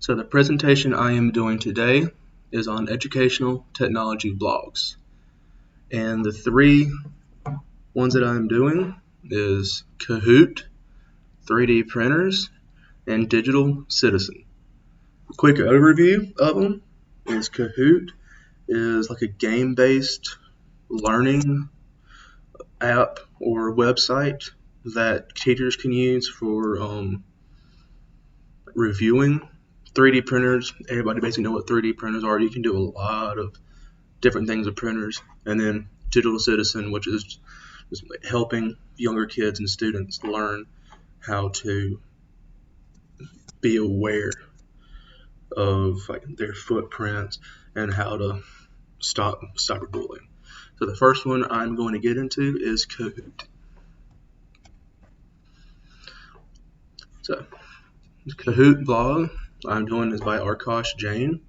So the presentation I am doing today is on educational technology blogs. And the three ones that I'm doing is Kahoot, 3D printers, and Digital Citizen. A quick overview of them is Kahoot is like a game-based learning app or website that teachers can use for reviewing 3D printers. Everybody basically knows what 3D printers are. You can do a lot of different things with printers. And then Digital Citizen, which is just helping younger kids and students learn how to be aware of their footprints and how to stop cyberbullying. So the first one I'm going to get into is Kahoot. So the Kahoot blog I'm doing is by Arkash Jain.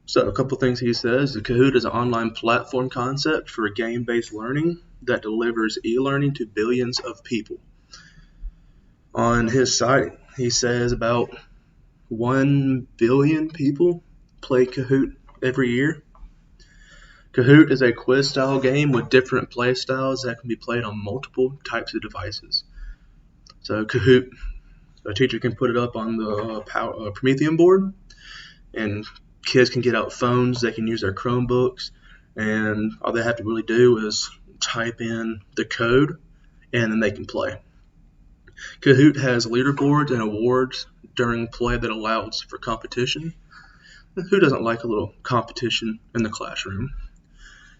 So a couple things he says. The Kahoot is an online platform concept for game-based learning that delivers e-learning to billions of people. On his site, he says about 1 billion people play Kahoot every year. Kahoot is a quiz-style game with different play styles that can be played on multiple types of devices. So Kahoot, a teacher can put it up on the Promethean board, and kids can get out phones. They can use their Chromebooks, and all they have to really do is type in the code, and then they can play. Kahoot has leaderboards and awards during play that allows for competition. Who doesn't like a little competition in the classroom?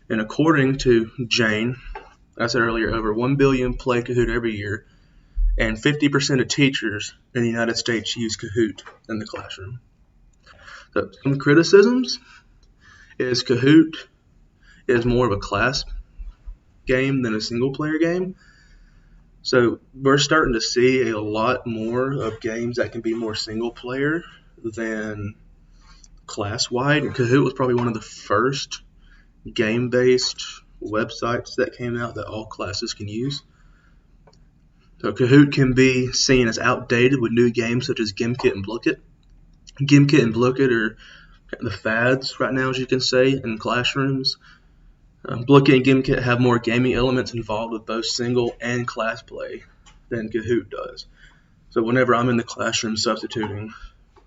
And according to Jain, I said earlier, over 1 billion play Kahoot every year, and 50% of teachers in the United States use Kahoot in the classroom. So some criticisms is Kahoot is more of a class game than a single-player game. So we're starting to see a lot more of games that can be more single-player than class-wide. And Kahoot was probably one of the first game-based websites that came out that all classes can use. So Kahoot can be seen as outdated with new games such as Gimkit and Blooket. Gimkit and Blooket are the fads right now, as you can say, in classrooms. Blooket and Gimkit have more gaming elements involved with both single and class play than Kahoot does. So whenever I'm in the classroom substituting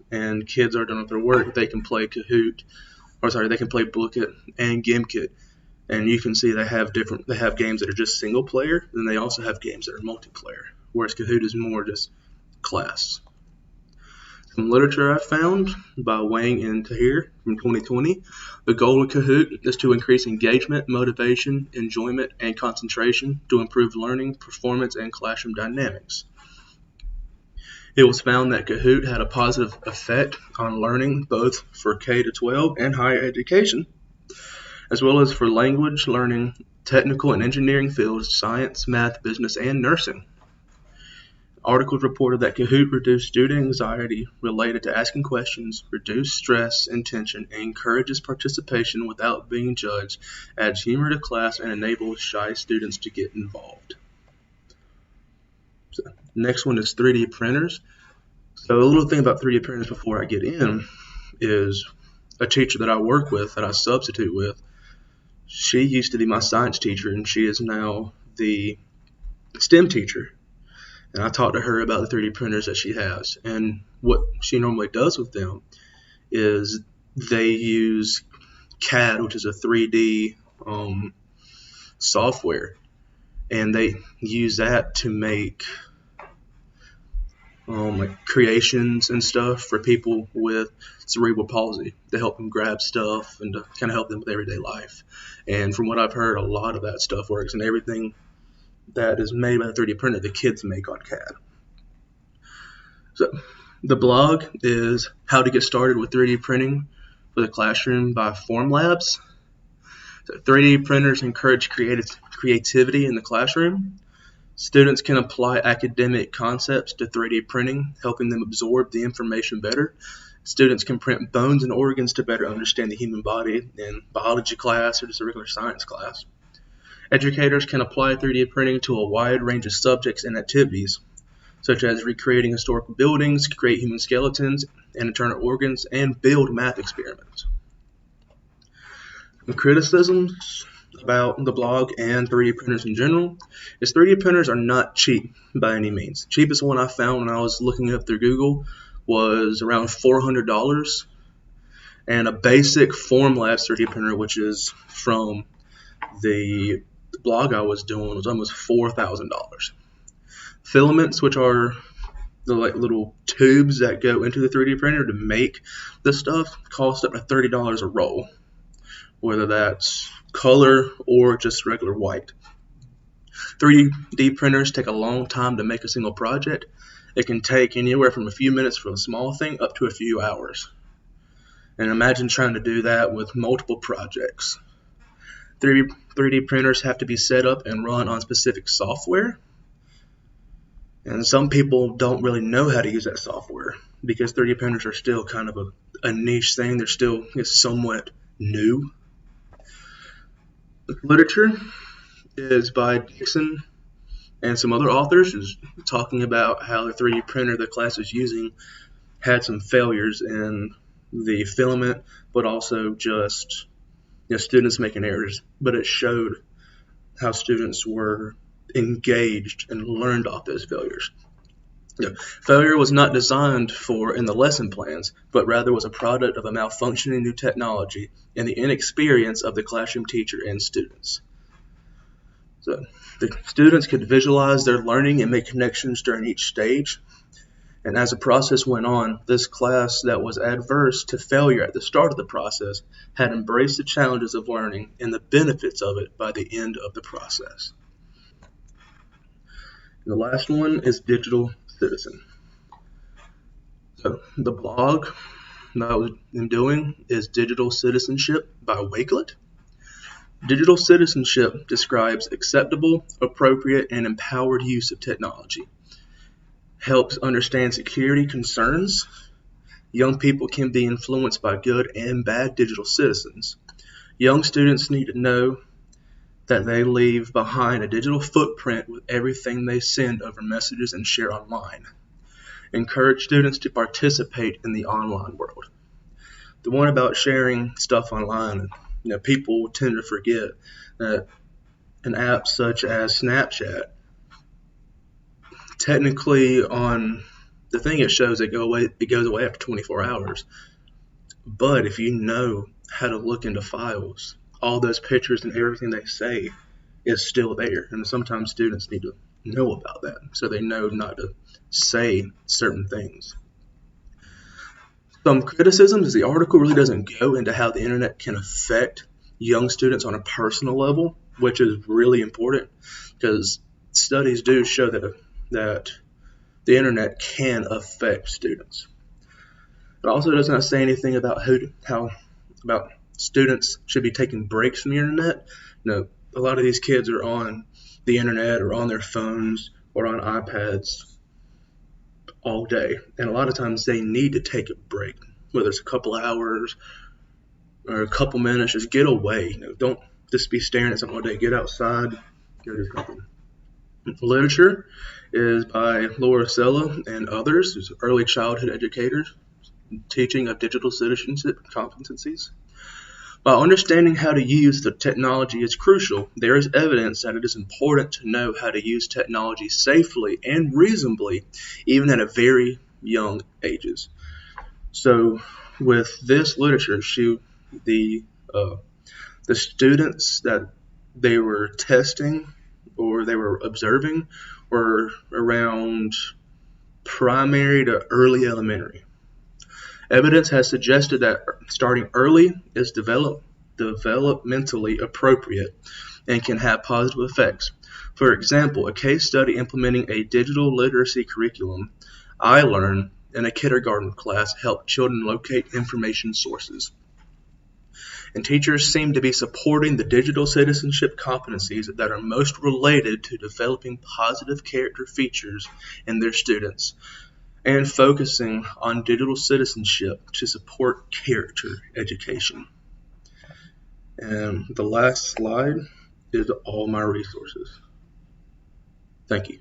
and kids are done with their work, they can play they can play Blooket and Gimkit, and you can see they have games that are just single player, and they also have games that are multiplayer, whereas Kahoot is more just class. Some literature I found by Wang and Tahir from 2020. The goal of Kahoot is to increase engagement, motivation, enjoyment, and concentration to improve learning, performance, and classroom dynamics. It was found that Kahoot had a positive effect on learning both for K-12 and higher education, as well as for language learning, technical and engineering fields, science, math, business, and nursing. Articles reported that Kahoot reduced student anxiety related to asking questions, reduced stress and tension, and encourages participation without being judged, adds humor to class, and enables shy students to get involved. So, next one is 3D printers. So a little thing about 3D printers before I get in is a teacher that I work with, that I substitute with. She used to be my science teacher, and she is now the STEM teacher. And I talked to her about the 3D printers that she has. And what she normally does with them is they use CAD, which is a 3D software. And they use that to make creations and stuff for people with cerebral palsy, to help them grab stuff and to kind of help them with everyday life. And from what I've heard, a lot of that stuff works, and everything that is made by the 3D printer, the kids make on CAD. So the blog is How to Get Started with 3D Printing for the Classroom by Formlabs. So 3D printers encourage creativity in the classroom. Students can apply academic concepts to 3D printing, helping them absorb the information better. Students can print bones and organs to better understand the human body in biology class or just a regular science class. Educators can apply 3D printing to a wide range of subjects and activities. such as recreating historical buildings, create human skeletons and internal organs, and build math experiments. The criticisms about the blog and 3D printers in general is 3D printers are not cheap by any means. The cheapest one I found when I was looking up through Google was around $400, and a basic Formlabs 3D printer, which is from the blog I was doing, was almost $4,000. Filaments, which are the little tubes that go into the 3D printer to make the stuff, cost up to $30 a roll, whether that's color or just regular white. 3D printers take a long time to make a single project. It can take anywhere from a few minutes for a small thing up to a few hours. And imagine trying to do that with multiple projects. 3D printers have to be set up and run on specific software. And some people don't really know how to use that software because 3D printers are still kind of a niche thing. They're still somewhat new. The literature is by Dixon and some other authors who's talking about how the 3D printer the class is using had some failures in the filament, but also just students making errors. But it showed how students were engaged and learned off those failures. Failure was not designed for in the lesson plans, but rather was a product of a malfunctioning new technology and the inexperience of the classroom teacher and students. So the students could visualize their learning and make connections during each stage. And as the process went on, this class that was adverse to failure at the start of the process had embraced the challenges of learning and the benefits of it by the end of the process. And the last one is Digital Citizen. So the blog that I'm doing is Digital Citizenship by Wakelet. Digital citizenship describes acceptable, appropriate, and empowered use of technology. Helps understand security concerns. Young people can be influenced by good and bad digital citizens. Young students need to know that they leave behind a digital footprint with everything they send over messages and share online. Encourage students to participate in the online world. The one about sharing stuff online, people tend to forget that an app such as Snapchat, technically on the thing it shows, it goes away after 24 hours. But if you know how to look into files, all those pictures and everything they say is still there. And sometimes students need to know about that so they know not to say certain things. Some criticism is the article really doesn't go into how the internet can affect young students on a personal level, which is really important because studies do show that the internet can affect students. It also does not say anything about how students should be taking breaks from the internet. A lot of these kids are on the internet or on their phones or on iPads all day, and a lot of times they need to take a break, whether it's a couple hours or a couple minutes. Just get away. Don't just be staring at something all day. Get outside, go do something. Literature is by Laura Sella and others, who's early childhood educators, teaching of digital citizenship competencies. While understanding how to use the technology is crucial, there is evidence that it is important to know how to use technology safely and reasonably, even at a very young ages. So with this literature, the students that they were testing or they were observing were around primary to early elementary. Evidence has suggested that starting early is developmentally appropriate and can have positive effects. For example, a case study implementing a digital literacy curriculum, iLearn, in a kindergarten class helped children locate information sources. And teachers seem to be supporting the digital citizenship competencies that are most related to developing positive character features in their students and focusing on digital citizenship to support character education. And the last slide is all my resources. Thank you.